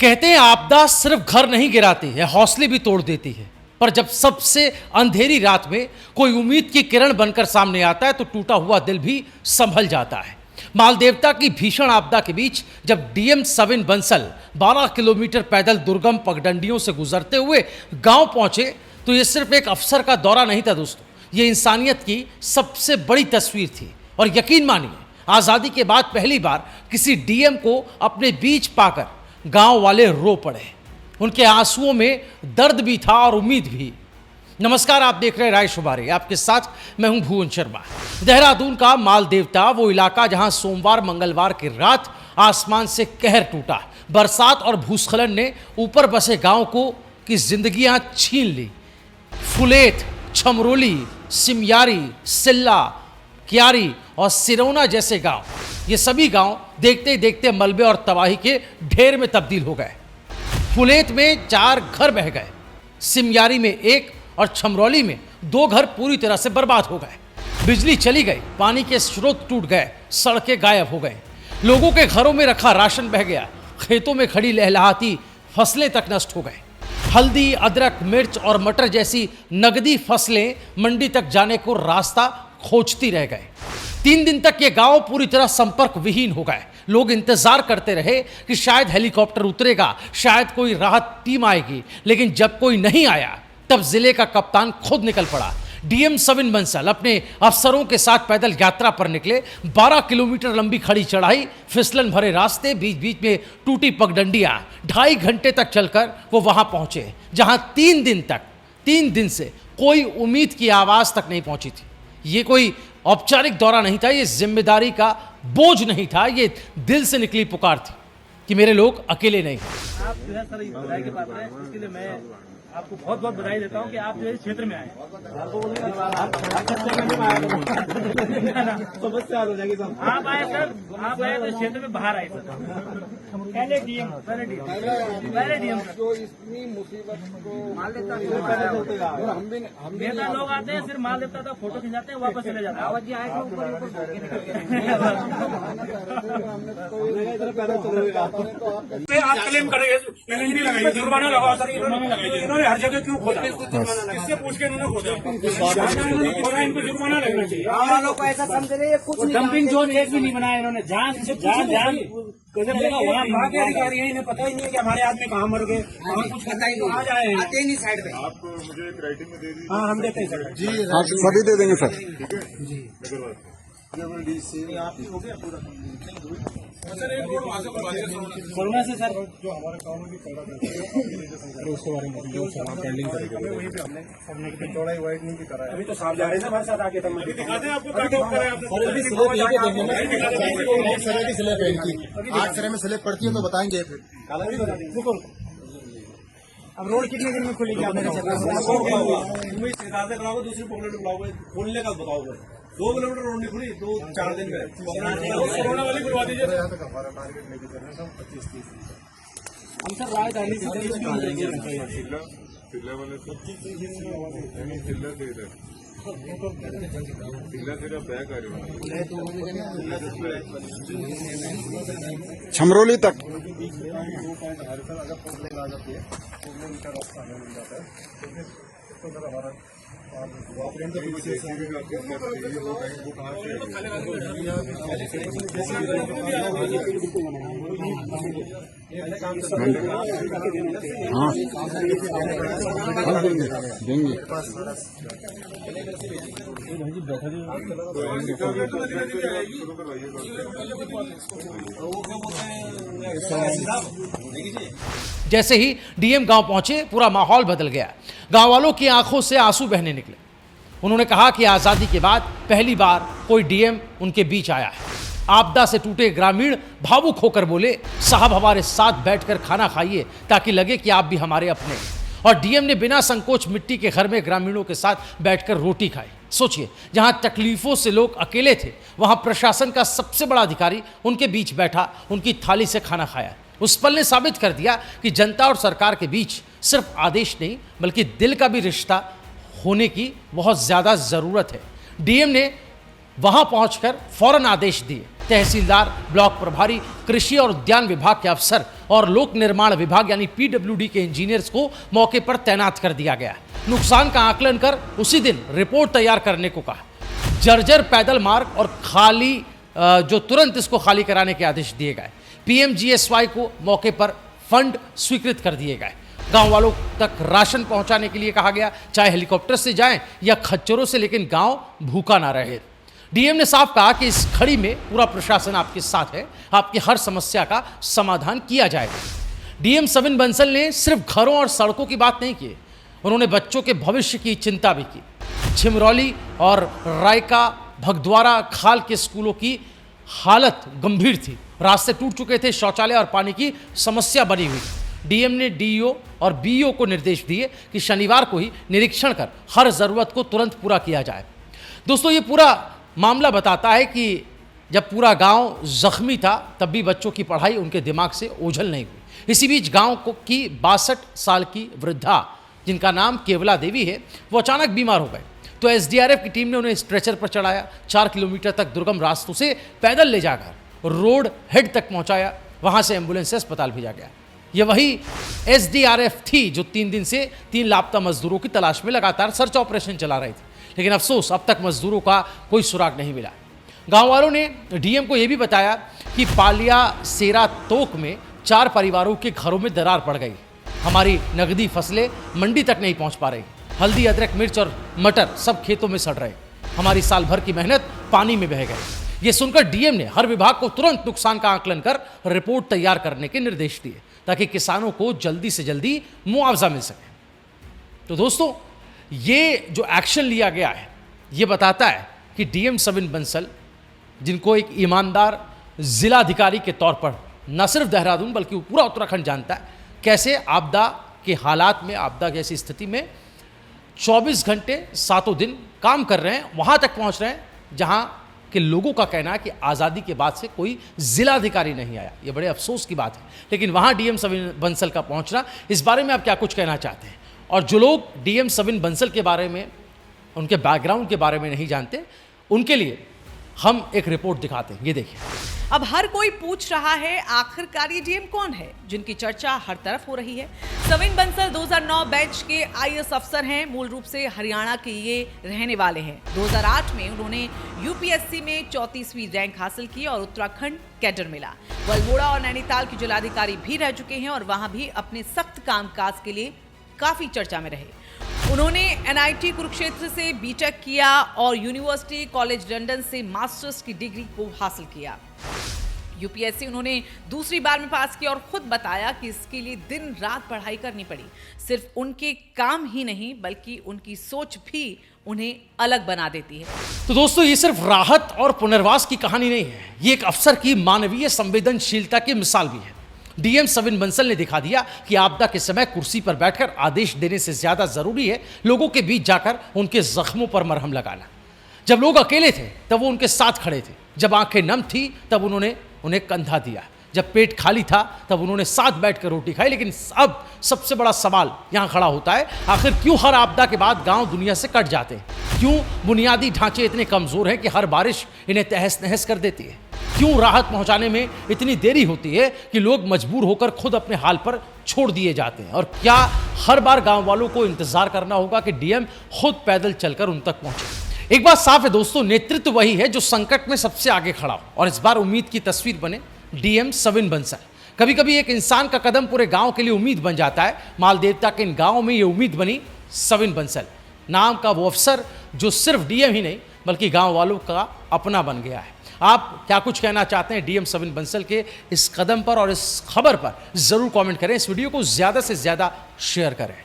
कहते हैं आपदा सिर्फ घर नहीं गिराती है, हौसले भी तोड़ देती है। पर जब सबसे अंधेरी रात में कोई उम्मीद की किरण बनकर सामने आता है तो टूटा हुआ दिल भी संभल जाता है। मालदेवता की भीषण आपदा के बीच जब डीएम 7 बंसल 12 किलोमीटर पैदल दुर्गम पगडंडियों से गुजरते हुए गांव पहुंचे तो ये सिर्फ एक अफसर का दौरा नहीं था दोस्तों, ये इंसानियत की सबसे बड़ी तस्वीर थी। और यकीन मानिए, आज़ादी के बाद पहली बार किसी डीएम को अपने बीच पाकर गांव वाले रो पड़े। उनके आंसुओं में दर्द भी था और उम्मीद भी। नमस्कार, आप देख रहे हैं राय शुमारी, आपके साथ मैं हूं भुवन शर्मा। देहरादून का मालदेवता वो इलाका जहां सोमवार मंगलवार की रात आसमान से कहर टूटा। बरसात और भूस्खलन ने ऊपर बसे गांव को की जिंदगियां छीन ली। फुलेत, छमरोली, सिमयारी, सिल्ला, क्यारी और सिरौना जैसे गांव, ये सभी गांव देखते ही देखते मलबे और तबाही के ढेर में तब्दील हो गए। फुलेत में 4 घर बह गए, सिमयारी में 1 और छमरौली में 2 घर पूरी तरह से बर्बाद हो गए। बिजली चली गई, पानी के स्रोत टूट गए, सड़कें गायब हो गए, लोगों के घरों में रखा राशन बह गया, खेतों में खड़ी लहलहाती फसलें तक नष्ट हो गए। हल्दी, अदरक, मिर्च और मटर जैसी नगदी फसलें मंडी तक जाने को रास्ता खोजती रह गए। 3 दिन तक ये गांव पूरी तरह संपर्क विहीन हो गए। लोग इंतजार करते रहे कि शायद हेलीकॉप्टर उतरेगा, शायद कोई राहत टीम आएगी, लेकिन जब कोई नहीं आया तब जिले का कप्तान खुद निकल पड़ा। डीएम 7 बंसल अपने अफसरों के साथ पैदल यात्रा पर निकले। 12 किलोमीटर लंबी खड़ी चढ़ाई, फिसलन भरे रास्ते, बीच बीच में टूटी पगडंडियां। 2.5 घंटे तक चलकर वो वहां पहुंचे जहां 3 दिन से कोई उम्मीद की आवाज तक नहीं पहुंची थी। ये कोई औपचारिक दौरा नहीं था, ये जिम्मेदारी का बोझ नहीं था, ये दिल से निकली पुकार थी कि मेरे लोग अकेले नहीं। आप जो है सर बधाई के पात्र हैं, इसके लिए मैं आपको बहुत बहुत बधाई देता हूँ कि आप जो है इस क्षेत्र में आए। आप आए सर, आप आए तो इस क्षेत्र में बाहर आए सर। पहले डीएम जो इतनी मुसीबत को नेता लोग आते हैं, सिर्फ माल देता था, फोटो खिंचाते हैं, वापस चले जाते हैं। आप क्लेम करेंगे, पेनल्टी लगाइए, जुर्माना लगाओ सर। इन्होंने हर जगह क्यों खोदा? किससे पूछ के इन्होंने खोदा? इनको जुर्माना लगना चाहिए। वालों को ऐसा समझ रहे हैं कुछ डंपिंग जोन एक भी नहीं बनाया इन्होंने। जान वहाँ के अधिकारी हैं, इन्हें पता ही नहीं है कि हमारे आदमी कहाँ मर गए, कुछ पता ही नहीं। आ जाए आते नहीं साइड पे। आप मुझे एक राइटिंग में दे दीजिए। हाँ, हम देते हैं सर जी, हाँ सभी दे देंगे सर। ठीक है जी। हो गया पूरा सर। एक रोड वहाँ से कोरोना से सर जो हमारे कानून की पैरा उसके बारे में पेंडिंग करेंगे। चौड़ाई वाइडनिंग भी कराया, अभी तो साफ जा रहे हैं हमारे साथ आके। तब दिखाते हैं आपको क्या टॉप करें। 8 सिले में स्लिप पड़ती है तो बताएंगे फिर। अब रोड कितने दिन में खुलेगी? आप मेरे कराओगे, दूसरी पॉकेट बुलाओगे, खोलने का बताओगे। 2 किलोमीटर रोड नहीं खुली, 2-4 दिन में कोरोना वाली खुलवा दीजिए। हमारा टारगेट लेके चल रहे हैं 25-30। हम सर राजधानी से सिल्ला वाले सिल्ला तेरा बैग आ रहा है छमरोली तक। देंगे जैसे ही डीएम गांव पहुंचे पूरा माहौल बदल गया। गांव वालों की आंखों से आंसू बहने निकले। उन्होंने कहा कि आज़ादी के बाद पहली बार कोई डीएम उनके बीच आया है। आपदा से टूटे ग्रामीण भावुक होकर बोले, साहब हमारे साथ बैठकर खाना खाइए ताकि लगे कि आप भी हमारे अपने हैं। और डीएम ने बिना संकोच मिट्टी के घर में ग्रामीणों के साथ बैठकर रोटी खाई। सोचिए, जहां तकलीफों से लोग अकेले थे वहां प्रशासन का सबसे बड़ा अधिकारी उनके बीच बैठा, उनकी थाली से खाना खाया। उस पल ने साबित कर दिया कि जनता और सरकार के बीच सिर्फ आदेश नहीं बल्कि दिल का भी रिश्ता होने की बहुत ज़्यादा ज़रूरत है। डीएम ने वहां पहुंचकर फौरन आदेश दिए। तहसीलदार, ब्लॉक प्रभारी, कृषि और उद्यान विभाग के अफसर और लोक निर्माण विभाग यानी पीडब्ल्यूडी के इंजीनियर्स को मौके पर तैनात कर दिया गया। नुकसान का आकलन कर उसी दिन रिपोर्ट तैयार करने को कहा। जर्जर पैदल मार्ग और खाली जो तुरंत इसको खाली कराने के आदेश दिए गए। पीएमजीएसवाई को मौके पर फंड स्वीकृत कर दिए गए। गांव वालों तक राशन पहुंचाने के लिए कहा गया, चाहे हेलीकॉप्टर से जाएं या खच्चरों से, लेकिन गांव भूखा ना रहे। डीएम ने साफ कहा कि इस घड़ी में पूरा प्रशासन आपके साथ है, आपकी हर समस्या का समाधान किया जाएगा। डीएम सविन बंसल ने सिर्फ घरों और सड़कों की बात नहीं की, उन्होंने बच्चों के भविष्य की चिंता भी की। छिमरौली और रायका भगद्वारा खाल के स्कूलों की हालत गंभीर थी, रास्ते टूट चुके थे, शौचालय और पानी की समस्या बनी हुई। डीएम ने डीईओ और बीईओ को निर्देश दिए कि शनिवार को ही निरीक्षण कर हर जरूरत को तुरंत पूरा किया जाए। दोस्तों, ये पूरा मामला बताता है कि जब पूरा गांव जख्मी था तब भी बच्चों की पढ़ाई उनके दिमाग से ओझल नहीं हुई। इसी बीच गांव की 62 साल की वृद्धा जिनका नाम केवला देवी है, वो अचानक बीमार हो गए, तो एसडीआरएफ की टीम ने उन्हें स्ट्रेचर पर चढ़ाया, 4 किलोमीटर तक दुर्गम रास्तों से पैदल ले जाकर रोड हेड तक पहुंचाया, वहां से एम्बुलेंस से अस्पताल भेजा गया। ये वही एसडीआरएफ थी जो 3 दिन से 3 लापता मजदूरों की तलाश में लगातार सर्च ऑपरेशन चला रही थी, लेकिन अफसोस अब तक मजदूरों का कोई सुराग नहीं मिला। गांव वालों ने डीएम को यह भी बताया कि पालिया सेरा तोक में 4 परिवारों के घरों में दरार पड़ गई, हमारी नगदी फसलें मंडी तक नहीं पहुंच पा रही, हल्दी, अदरक, मिर्च और मटर सब खेतों में सड़ रहे, हमारी साल भर की मेहनत पानी में बह गई। ये सुनकर डीएम ने हर विभाग को तुरंत नुकसान का आकलन कर रिपोर्ट तैयार करने के निर्देश दिए ताकि किसानों को जल्दी से जल्दी मुआवजा मिल सके। तो दोस्तों, ये जो एक्शन लिया गया है ये बताता है कि डीएम सविन बंसल, जिनको एक ईमानदार जिलाधिकारी के तौर पर न सिर्फ देहरादून बल्कि पूरा उत्तराखंड जानता है, कैसे आपदा के हालात में, आपदा जैसी स्थिति में 24 घंटे 7 दिन काम कर रहे हैं, वहां तक पहुंच रहे हैं जहां के लोगों का कहना है कि आज़ादी के बाद से कोई जिलाधिकारी नहीं आया। ये बड़े अफसोस की बात है, लेकिन वहां डीएम सविन बंसल का पहुंचना, इस बारे में आप क्या कुछ कहना चाहते हैं? और जो लोग डीएम सविन बंसल के बारे में, उनके बैकग्राउंड के बारे में नहीं जानते, उनके लिए हम एक रिपोर्ट दिखाते हैं, ये देखिए। अब हर कोई पूछ रहा है आखिरकार ये डीएम कौन है जिनकी चर्चा हर तरफ हो रही है। सविन बंसल 2009 बैच के आईएएस अफसर हैं, मूल रूप से हरियाणा के ये रहने वाले हैं। 2008 में उन्होंने यूपीएससी में 34वीं रैंक हासिल की और उत्तराखंड कैडर मिला। वो अल्मोड़ा और नैनीताल के जिलाधिकारी भी रह चुके हैं और वहां भी अपने सख्त कामकाज के लिए काफी चर्चा में रहे। उन्होंने एनआईटी कुरुक्षेत्र से बीटेक किया और यूनिवर्सिटी कॉलेज लंदन से मास्टर्स की डिग्री को हासिल किया। यूपीएससी उन्होंने दूसरी बार में पास किया और खुद बताया कि इसके लिए दिन रात पढ़ाई करनी पड़ी। सिर्फ उनके काम ही नहीं बल्कि उनकी सोच भी उन्हें अलग बना देती है। तो दोस्तों, ये सिर्फ राहत और पुनर्वास की कहानी नहीं है, ये एक अफसर की मानवीय संवेदनशीलता की मिसाल भी है। डीएम सविन बंसल ने दिखा दिया कि आपदा के समय कुर्सी पर बैठकर आदेश देने से ज्यादा जरूरी है लोगों के बीच जाकर उनके जख्मों पर मरहम लगाना। जब लोग अकेले थे तब वो उनके साथ खड़े थे, जब आंखें नम थी तब उन्होंने उन्हें कंधा दिया, जब पेट खाली था तब उन्होंने साथ बैठकर रोटी खाई। लेकिन अब सबसे बड़ा सवाल यहां खड़ा होता है, आखिर क्यों हर आपदा के बाद गांव दुनिया से कट जाते हैं? क्यों बुनियादी ढांचे इतने कमजोर हैं कि हर बारिश इन्हें तहस नहस कर देती है? क्यों राहत पहुंचाने में इतनी देरी होती है कि लोग मजबूर होकर खुद अपने हाल पर छोड़ दिए जाते हैं? और क्या हर बार गांव वालों को इंतजार करना होगा कि डीएम खुद पैदल चलकर उन तक पहुंचे? एक बात साफ है दोस्तों, नेतृत्व वही है जो संकट में सबसे आगे खड़ा हो, और इस बार उम्मीद की तस्वीर बने डीएम सविन बंसल। कभी कभी एक इंसान का कदम पूरे गांव के लिए उम्मीद बन जाता है। मालदेवता के इन गांव में ये उम्मीद बनी सविन बंसल नाम का वो अफसर जो सिर्फ डीएम ही नहीं बल्कि गांव वालों का अपना बन गया है। आप क्या कुछ कहना चाहते हैं डीएम सविन बंसल के इस कदम पर और इस खबर पर? जरूर कमेंट करें, इस वीडियो को ज्यादा से ज्यादा शेयर करें।